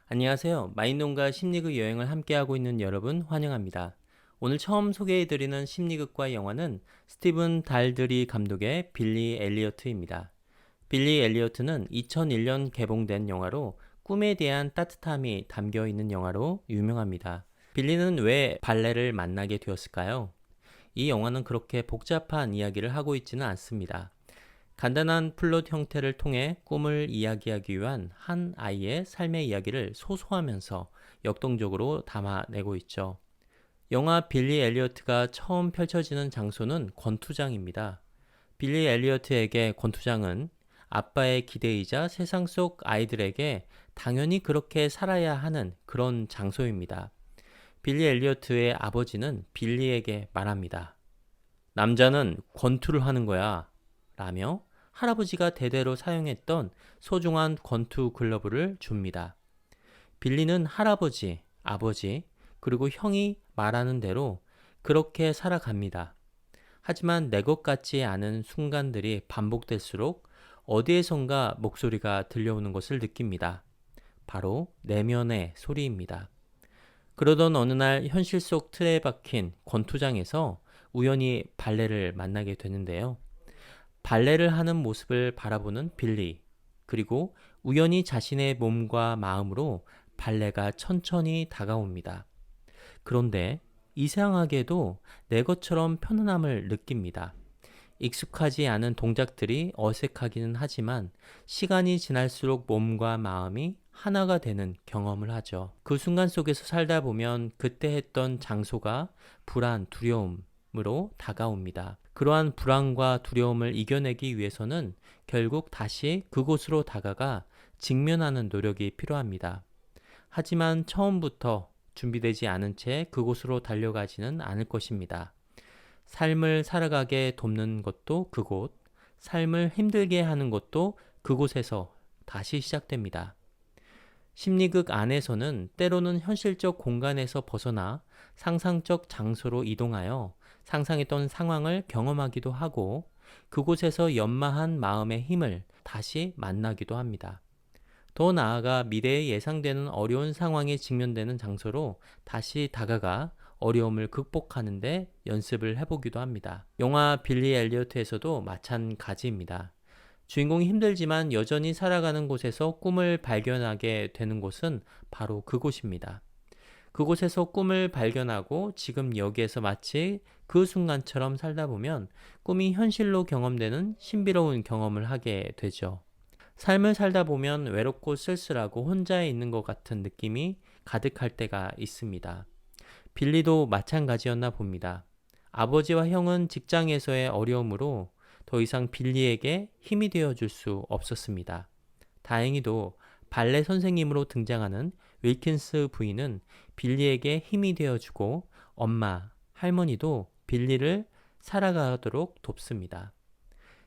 안녕하세요. 마인농가 심리극 여행을 함께하고 있는 여러분 환영합니다. 오늘 처음 소개해드리는 심리극과 영화는 스티븐 달드리 감독의 빌리 엘리어트입니다. 빌리 엘리어트는 2001년 개봉된 영화로 꿈에 대한 따뜻함이 담겨 있는 영화로 유명합니다. 빌리는 왜 발레를 만나게 되었을까요? 이 영화는 그렇게 복잡한 이야기를 하고 있지는 않습니다. 간단한 플롯 형태를 통해 꿈을 이야기하기 위한 한 아이의 삶의 이야기를 소소하면서 역동적으로 담아내고 있죠. 영화 빌리 엘리어트가 처음 펼쳐지는 장소는 권투장입니다. 빌리 엘리어트에게 권투장은 아빠의 기대이자 세상 속 아이들에게 당연히 그렇게 살아야 하는 그런 장소입니다. 빌리 엘리어트의 아버지는 빌리에게 말합니다. 남자는 권투를 하는 거야. 라며 할아버지가 대대로 사용했던 소중한 권투 글러브를 줍니다. 빌리는 할아버지, 아버지, 그리고 형이 말하는 대로 그렇게 살아갑니다. 하지만 내 것 같지 않은 순간들이 반복될수록 어디에선가 목소리가 들려오는 것을 느낍니다. 바로 내면의 소리입니다. 그러던 어느 날 현실 속 틀에 박힌 권투장에서 우연히 발레를 만나게 되는데요. 발레를 하는 모습을 바라보는 빌리, 그리고 우연히 자신의 몸과 마음으로 발레가 천천히 다가옵니다. 그런데 이상하게도 내 것처럼 편안함을 느낍니다. 익숙하지 않은 동작들이 어색하기는 하지만 시간이 지날수록 몸과 마음이 하나가 되는 경험을 하죠. 그 순간 속에서 살다 보면 그때 했던 장소가 불안, 두려움으로 다가옵니다. 그러한 불안과 두려움을 이겨내기 위해서는 결국 다시 그곳으로 다가가 직면하는 노력이 필요합니다. 하지만 처음부터 준비되지 않은 채 그곳으로 달려가지는 않을 것입니다. 삶을 살아가게 돕는 것도 그곳, 삶을 힘들게 하는 것도 그곳에서 다시 시작됩니다. 심리극 안에서는 때로는 현실적 공간에서 벗어나 상상적 장소로 이동하여 상상했던 상황을 경험하기도 하고 그곳에서 연마한 마음의 힘을 다시 만나기도 합니다. 더 나아가 미래에 예상되는 어려운 상황에 직면되는 장소로 다시 다가가 어려움을 극복하는 데 연습을 해보기도 합니다. 영화 빌리 엘리어트에서도 마찬가지입니다. 주인공이 힘들지만 여전히 살아가는 곳에서 꿈을 발견하게 되는 곳은 바로 그곳입니다. 그곳에서 꿈을 발견하고 지금 여기에서 마치 그 순간처럼 살다 보면 꿈이 현실로 경험되는 신비로운 경험을 하게 되죠. 삶을 살다 보면 외롭고 쓸쓸하고 혼자 있는 것 같은 느낌이 가득할 때가 있습니다. 빌리도 마찬가지였나 봅니다. 아버지와 형은 직장에서의 어려움으로 더 이상 빌리에게 힘이 되어줄 수 없었습니다. 다행히도 발레 선생님으로 등장하는 윌킨스 부인은 빌리에게 힘이 되어주고 엄마, 할머니도 빌리를 살아가도록 돕습니다.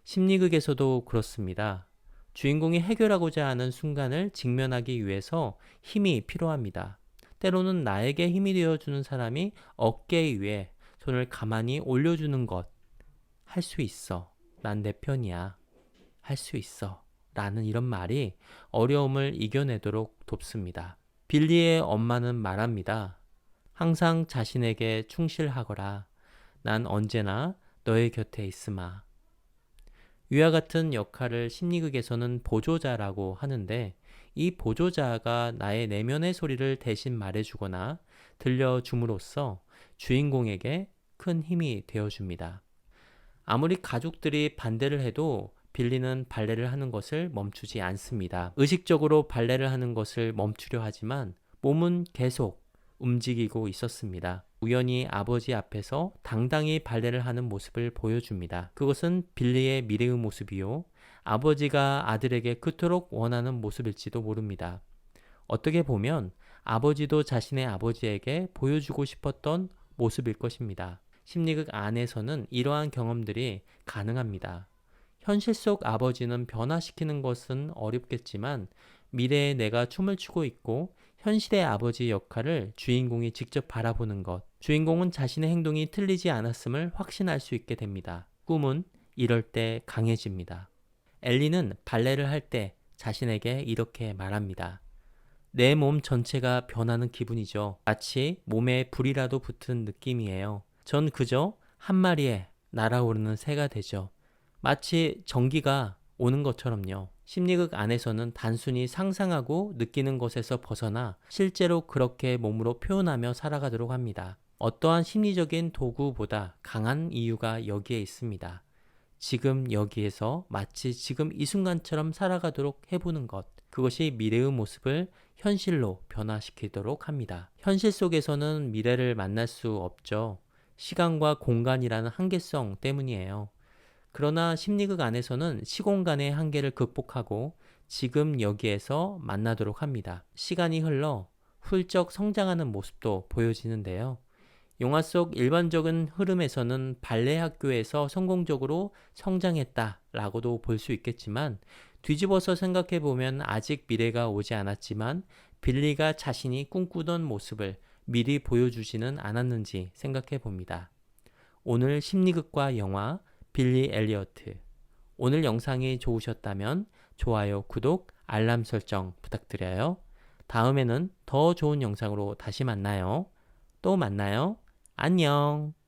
심리극에서도 그렇습니다. 주인공이 해결하고자 하는 순간을 직면하기 위해서 힘이 필요합니다. 때로는 나에게 힘이 되어주는 사람이 어깨 위에 손을 가만히 올려주는 것. 할 수 있어. 난 내 편이야. 할 수 있어. 라는 이런 말이 어려움을 이겨내도록 돕습니다. 빌리의 엄마는 말합니다. 항상 자신에게 충실하거라. 난 언제나 너의 곁에 있으마. 위와 같은 역할을 심리극에서는 보조자라고 하는데 이 보조자가 나의 내면의 소리를 대신 말해주거나 들려줌으로써 주인공에게 큰 힘이 되어줍니다. 아무리 가족들이 반대를 해도 빌리는 발레를 하는 것을 멈추지 않습니다. 의식적으로 발레를 하는 것을 멈추려 하지만 몸은 계속 움직이고 있었습니다. 우연히 아버지 앞에서 당당히 발레를 하는 모습을 보여줍니다. 그것은 빌리의 미래의 모습이요. 아버지가 아들에게 그토록 원하는 모습일지도 모릅니다. 어떻게 보면 아버지도 자신의 아버지에게 보여주고 싶었던 모습일 것입니다. 심리극 안에서는 이러한 경험들이 가능합니다. 현실 속 아버지는 변화시키는 것은 어렵겠지만 미래의 내가 춤을 추고 있고 현실의 아버지 역할을 주인공이 직접 바라보는 것. 주인공은 자신의 행동이 틀리지 않았음을 확신할 수 있게 됩니다. 꿈은 이럴 때 강해집니다. 엘리는 발레를 할 때 자신에게 이렇게 말합니다. 내 몸 전체가 변하는 기분이죠. 마치 몸에 불이라도 붙은 느낌이에요. 전 그저 한 마리의 날아오르는 새가 되죠. 마치 전기가 오는 것처럼요. 심리극 안에서는 단순히 상상하고 느끼는 것에서 벗어나 실제로 그렇게 몸으로 표현하며 살아가도록 합니다. 어떠한 심리적인 도구보다 강한 이유가 여기에 있습니다. 지금 여기에서 마치 지금 이 순간처럼 살아가도록 해보는 것. 그것이 미래의 모습을 현실로 변화시키도록 합니다. 현실 속에서는 미래를 만날 수 없죠. 시간과 공간이라는 한계성 때문이에요. 그러나 심리극 안에서는 시공간의 한계를 극복하고 지금 여기에서 만나도록 합니다. 시간이 흘러 훌쩍 성장하는 모습도 보여지는데요. 영화 속 일반적인 흐름에서는 발레 학교에서 성공적으로 성장했다라고도 볼 수 있겠지만 뒤집어서 생각해 보면 아직 미래가 오지 않았지만 빌리가 자신이 꿈꾸던 모습을 미리 보여주지는 않았는지 생각해 봅니다. 오늘 심리극과 영화 빌리 엘리어트. 오늘 영상이 좋으셨다면 좋아요, 구독, 알람 설정 부탁드려요. 다음에는 더 좋은 영상으로 다시 만나요. 또 만나요. 안녕.